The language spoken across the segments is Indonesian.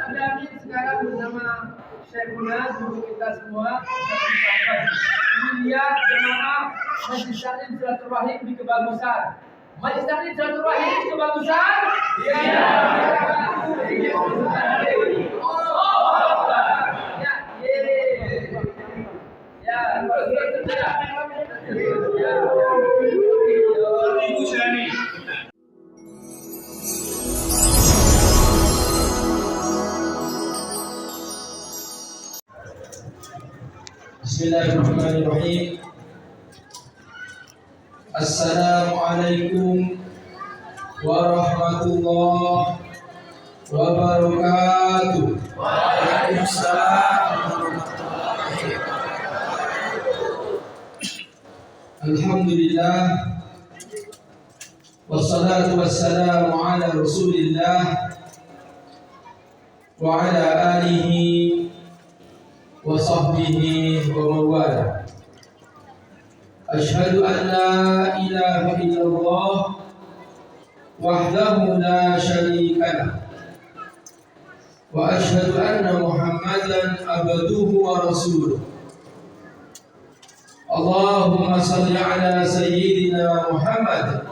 Amin sekarang bersama Syekhuna guru kita semua sampaikan lihat jemaah Majlis Taklim Silaturahim di Kebagusan. Majlis Taklim Silaturahim di Kebagusan. Iya. Bismillahirrahmanirrahim. Assalamualaikum warahmatullahi wabarakatuh. Waalaikumsalam. Alhamdulillah. Wassalatu wassalamu ala Rasulillah wa ala alihi wa sahbihi wa mawala. Ashhadu an la ilaha illallah wahdahu la syarika lah wa ashhadu anna Muhammadan abduhu wa rasuluh. Allahumma salli ala sayyidina Muhammad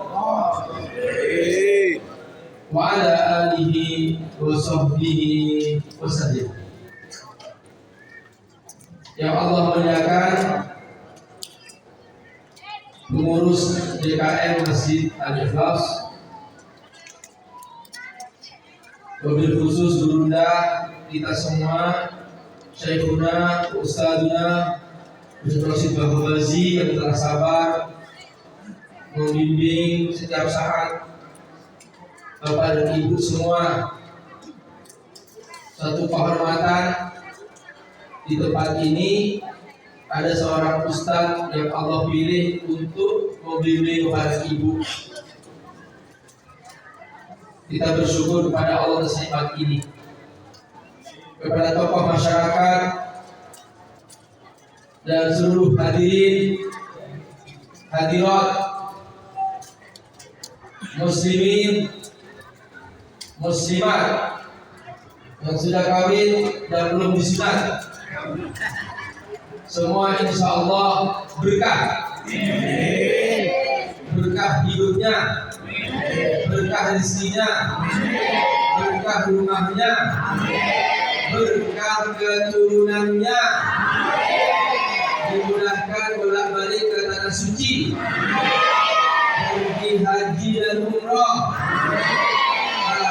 wa ala alihi wa sahbihi wa sallim. Yang Allah muliakan pengurus DKM Masjid Al-Ikhlas, wabil khusus gurunda kita semua, Syekhuna, Ustadzuna, Ustadz Bahubazi yang telah sabar membimbing setiap saat. Bapak dan Ibu semua, satu kehormatan di tempat ini ada seorang ustadz yang Allah pilih untuk membimbing kepada Ibu. Kita bersyukur kepada Allah atas nikmat ini. Kepada tokoh masyarakat dan seluruh hadirin hadirat muslimin muslimat yang sudah kawin dan belum disunat, semua insya Allah berkah. Berkah hidupnya, berkah rezekinya, berkah rumahnya, berkah keturunannya, dimudahkan bolak-balik ke tanah suci, pergi haji dan umrah.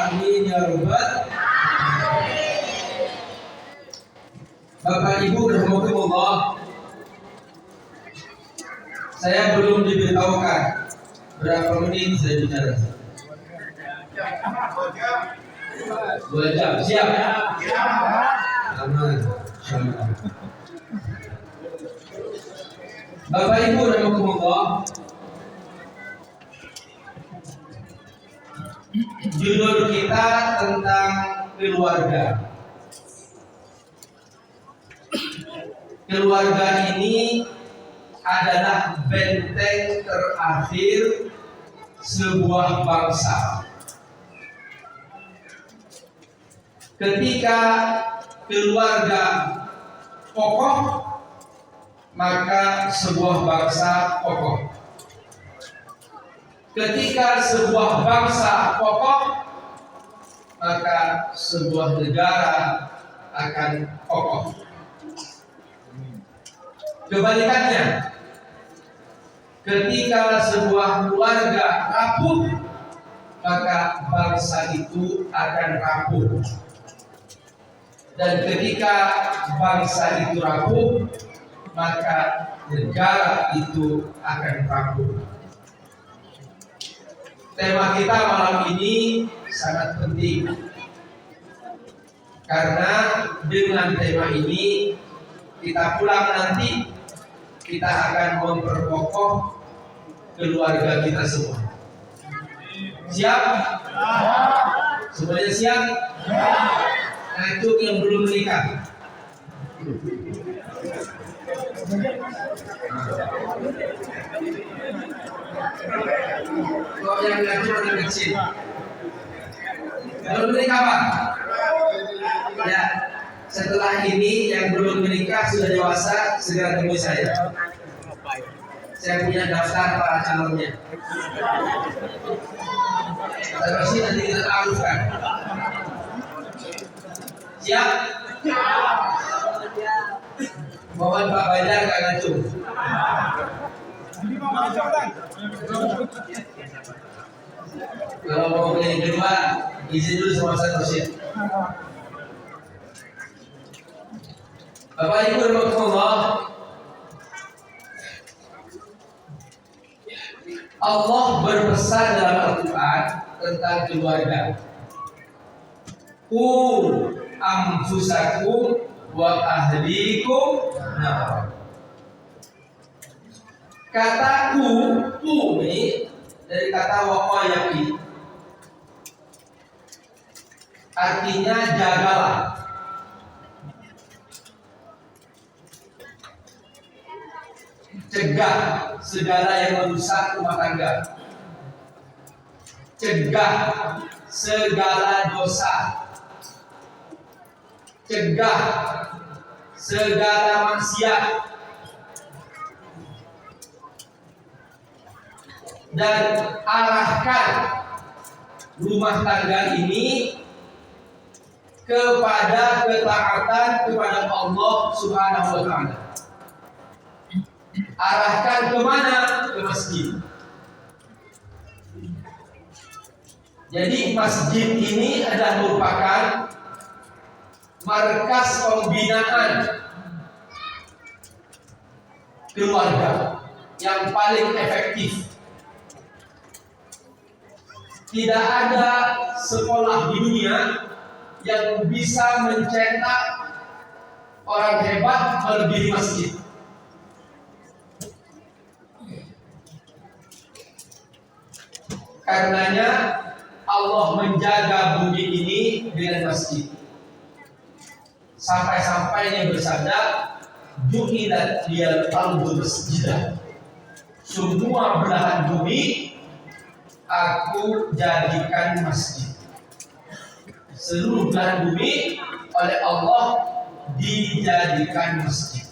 Amin ya rabbal. Bapak Ibu rahimakumullah, saya belum diberitahukan berapa menit saya bicara. 2 jam, siap? Aman, insyaallah. Bapak Ibu rahimakumullah, judul kita tentang keluarga. Keluarga ini adalah benteng terakhir sebuah bangsa. Ketika keluarga kokoh, maka sebuah bangsa kokoh. Ketika sebuah bangsa kokoh, maka sebuah negara akan kokoh. Kebalikannya, ketika sebuah keluarga rapuh, maka bangsa itu akan rapuh. Dan ketika bangsa itu rapuh, maka negara itu akan rapuh. Tema kita malam ini sangat penting, karena dengan tema ini kita pulang nanti kita akan memperkokoh keluarga kita semua. Siap? Semuanya siap? Nah, itu yang belum menikah. Kok yang ngaji orang kecil? Belum menikah, Pak? setelah ini yang belum menikah sudah dewasa segera temui saya. Saya punya daftar para calonnya. Terus nanti kita taruhkan. Siap? Mohon Pak Badar Kak Ngacung. Kalau mau pilih kedua, izin dulu sama saya terus ya. Bapak Ibu rahmatullah, Allah berpesan dalam Al-Quran tentang keluarga. Qu anfusakum wa ahlikum nar. Kata ku ini dari kata waqayati, artinya jagalah. Cegah segala yang merusak rumah tangga. Cegah segala dosa. Cegah segala maksiat. Dan arahkan rumah tangga ini kepada ketaatan kepada Allah Subhanahu wa taala. Arahkan kemana? Ke masjid. Jadi masjid ini adalah merupakan markas pembinaan keluarga yang paling efektif. Tidak ada sekolah di dunia yang bisa mencetak orang hebat melebihi masjid. Karenanya Allah menjaga bumi ini dengan masjid. Sampai-sampai dia bersabda, "Ju'ilat liyal ardu masjidah." Semua belahan bumi aku jadikan masjid. Seluruh belahan bumi oleh Allah dijadikan masjid.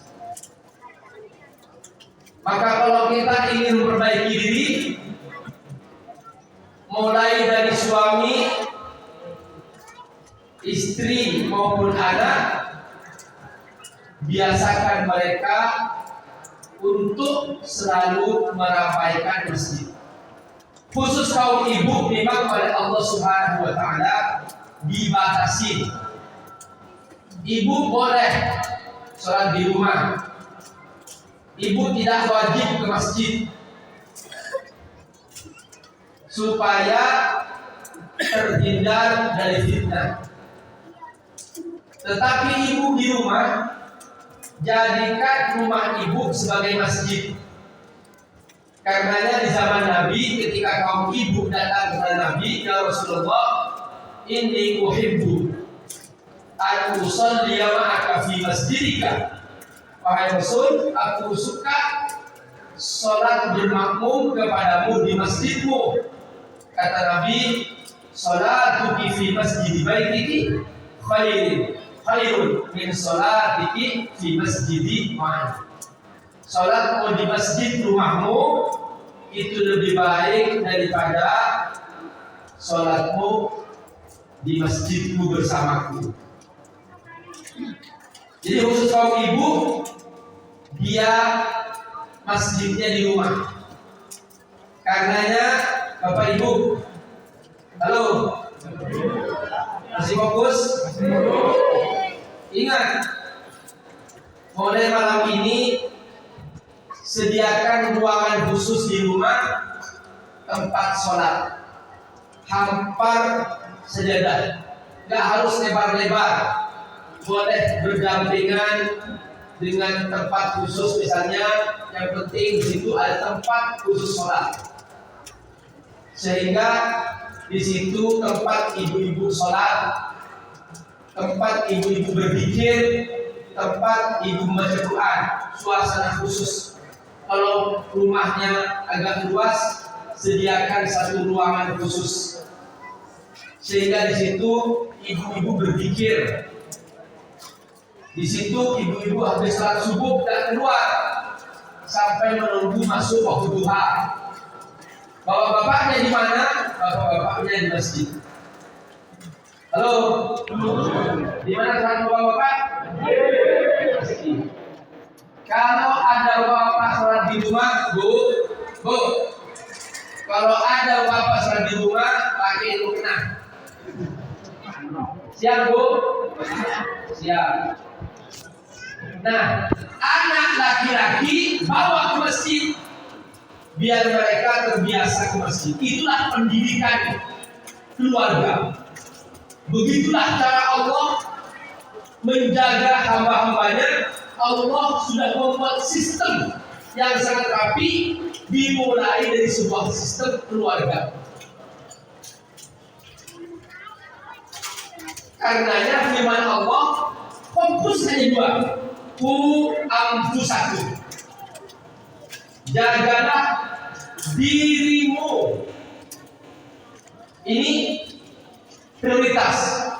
Maka kalau kita ingin memperbaiki diri, mulai dari suami, istri maupun anak, biasakan mereka untuk selalu meramaikan masjid. Khusus kaum ibu memang oleh Allah Subhanahu wa taala dibatasi. Ibu boleh sholat di rumah. Ibu tidak wajib ke masjid, supaya terhindar dari fitnah. Tetapi ibu di rumah, jadikan rumah ibu sebagai masjid. Karenanya di zaman Nabi, ketika kaum ibu datang kepada Nabi, ya Rasulullah, inni uhibbu an usalliya ma'aka fi masjidika. Wahai Rasul, aku suka sholat bermakmum kepadamu di masjidmu. Kata Nabi, sholatuki fi masjid baitiki khairun min sholatiki fi masjidi ma'i. Sholatmu di masjid rumahmu itu lebih baik daripada sholatmu di masjidku bersamaku. Jadi khusus kaum ibu, dia masjidnya di rumah. Karenanya Bapak Ibu, halo, masih fokus? Ingat, mulai malam ini sediakan ruangan khusus di rumah, tempat sholat, hampar sejadah, nggak harus lebar-lebar, boleh berdampingan dengan tempat khusus, misalnya yang penting di situ ada tempat khusus sholat, sehingga di situ tempat ibu-ibu sholat, tempat ibu-ibu berzikir, tempat ibu membaca Quran, suasana khusus. Kalau rumahnya agak luas, sediakan satu ruangan khusus, sehingga di situ ibu-ibu berzikir. Di situ ibu-ibu habis salat subuh tidak keluar sampai menunggu masuk waktu duha. Bapak-bapaknya di mana? Bapak-bapaknya di masjid. Halo? Di mana tuan bapak-bapak? Masjid. Kalau ada bapak sholat di rumah, bu. Kalau ada bapak sholat di rumah, pakai mukena. Siap bu? Siap. Nah, anak laki-laki bawa ke masjid biar mereka terbiasa ke masjid. Itulah pendidikan keluarga. Begitulah cara Allah menjaga hamba-hambanya. Allah sudah membuat sistem yang sangat rapi, dimulai dari sebuah sistem keluarga. Karenanya firman Allah fokus hanya dua. Anfusakum, jagalah dirimu. Ini prioritas.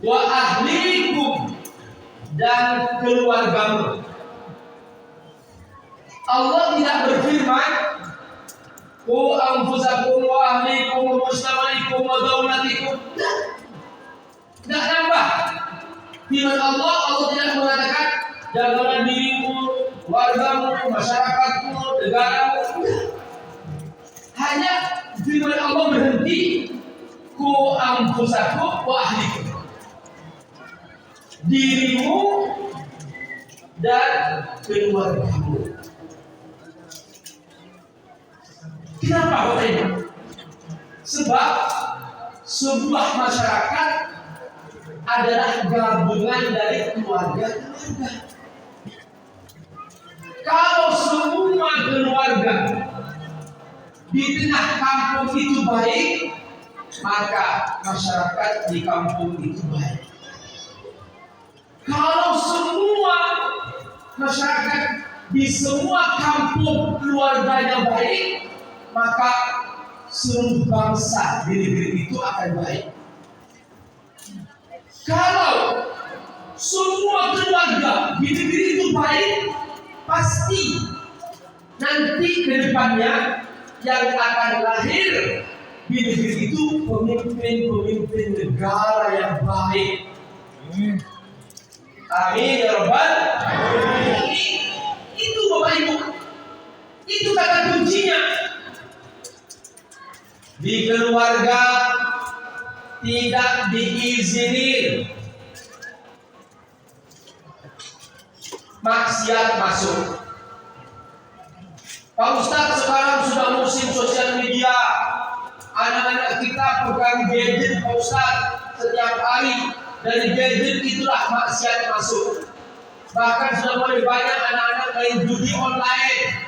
Wa ahlikum, dan keluargamu. Allah tidak berfirman anfusakum wa ahlikum wa mujtamaikum wa daulatikum. Tidak nambah. Firman Allah tidak mengatakan jagalah dirimu, keluargamu, masyarakatmu, negaramu. Hanya firman Allah berhenti anfusakum wa ahlikum, dirimu dan keluargamu. Kenapa Bapak Ibu? Sebab sebuah masyarakat adalah gabungan dari keluarga-keluarga. Kalau semua keluarga di tengah kampung itu baik, maka masyarakat di kampung itu baik. Kalau semua masyarakat di semua kampung keluarganya baik, maka seluruh bangsa di negeri itu akan baik. Kalau semua keluarga di negeri itu baik, pasti nanti ke depannya yang akan lahir di negeri itu pemimpin-pemimpin negara yang baik. Amin ya Rabbal alamin. Itu Bapak Ibu, itu kata kuncinya. Di keluarga tidak diizinin maksiat masuk. Pak Ustadz, sekarang sudah musim sosial media. Anak-anak kita pegang gadget Pak Ustadz setiap hari. Dari gadget itulah maksiat masuk. Bahkan sudah mulai banyak anak-anak main judi online.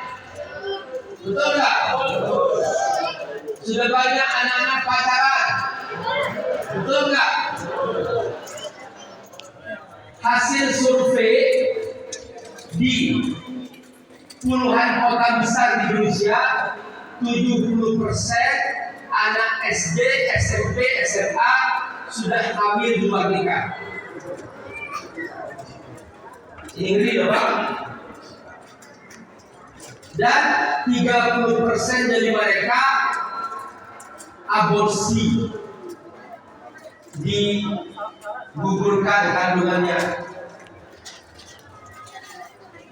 Betul nggak? Sudah banyak anak-anak pacaran. Betul nggak? Hasil survei di puluhan kota besar di Indonesia, 70% anak SD, SMP, SMA sudah hamil di luar nikah. Ini ngeri ya Pak. Dan 30% dari mereka aborsi, digugurkan kandungannya.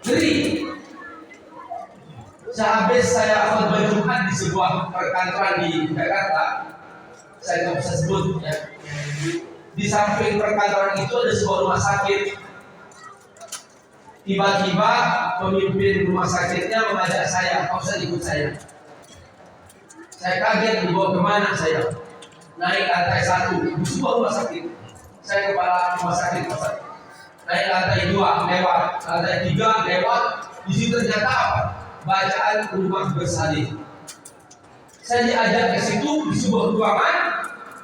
Jadi sehabis saya khutbah Jumat di sebuah perkantoran di Jakarta, saya nggak bisa sebut ya. Di samping perkantoran itu ada sebuah rumah sakit. Tiba-tiba pemimpin rumah sakitnya mengajak saya, "Kau usah ikut saya." Saya kaget, dibawa kemana saya? Naik lantai 1 di sebuah rumah sakit. Saya kepala rumah sakit. Naik lantai 2 lewat, lantai 3 lewat. Di situ ternyata apa? Bacaan rumah bersalin. Saya diajak ke situ di sebuah ruangan.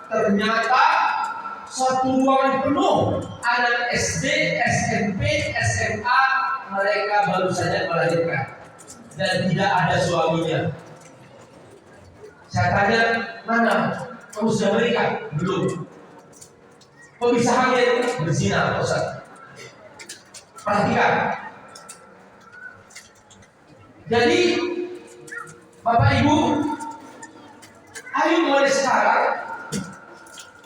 Ternyata satu ruangan penuh anak SD, SMP, SMA, mereka baru saja melahirkan dan tidak ada suaminya. Saya tanya, mana? Kamu sudah menikah? Belum. Kok bisa hamil? Berzina, Ustaz. Perhatikan. Jadi Bapak Ibu, ayo mulai sekarang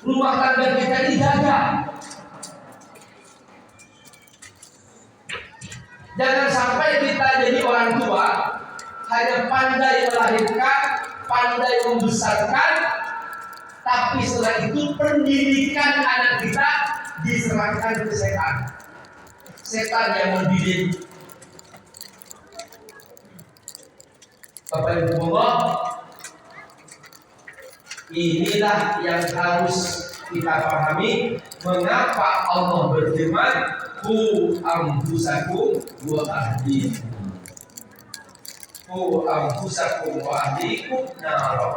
rumah tangga kita dijaga. Jangan sampai kita jadi orang tua hanya pandai melahirkan, pandai membesarkan, tapi setelah itu pendidikan anak kita diserahkan ke setan. Setan yang mendidik. Bapak Ibu Allah, inilah yang harus kita pahami mengapa Allah berfirman ku anfusakum wa ahlikum. Ku anfusakum wa ahlikum nara.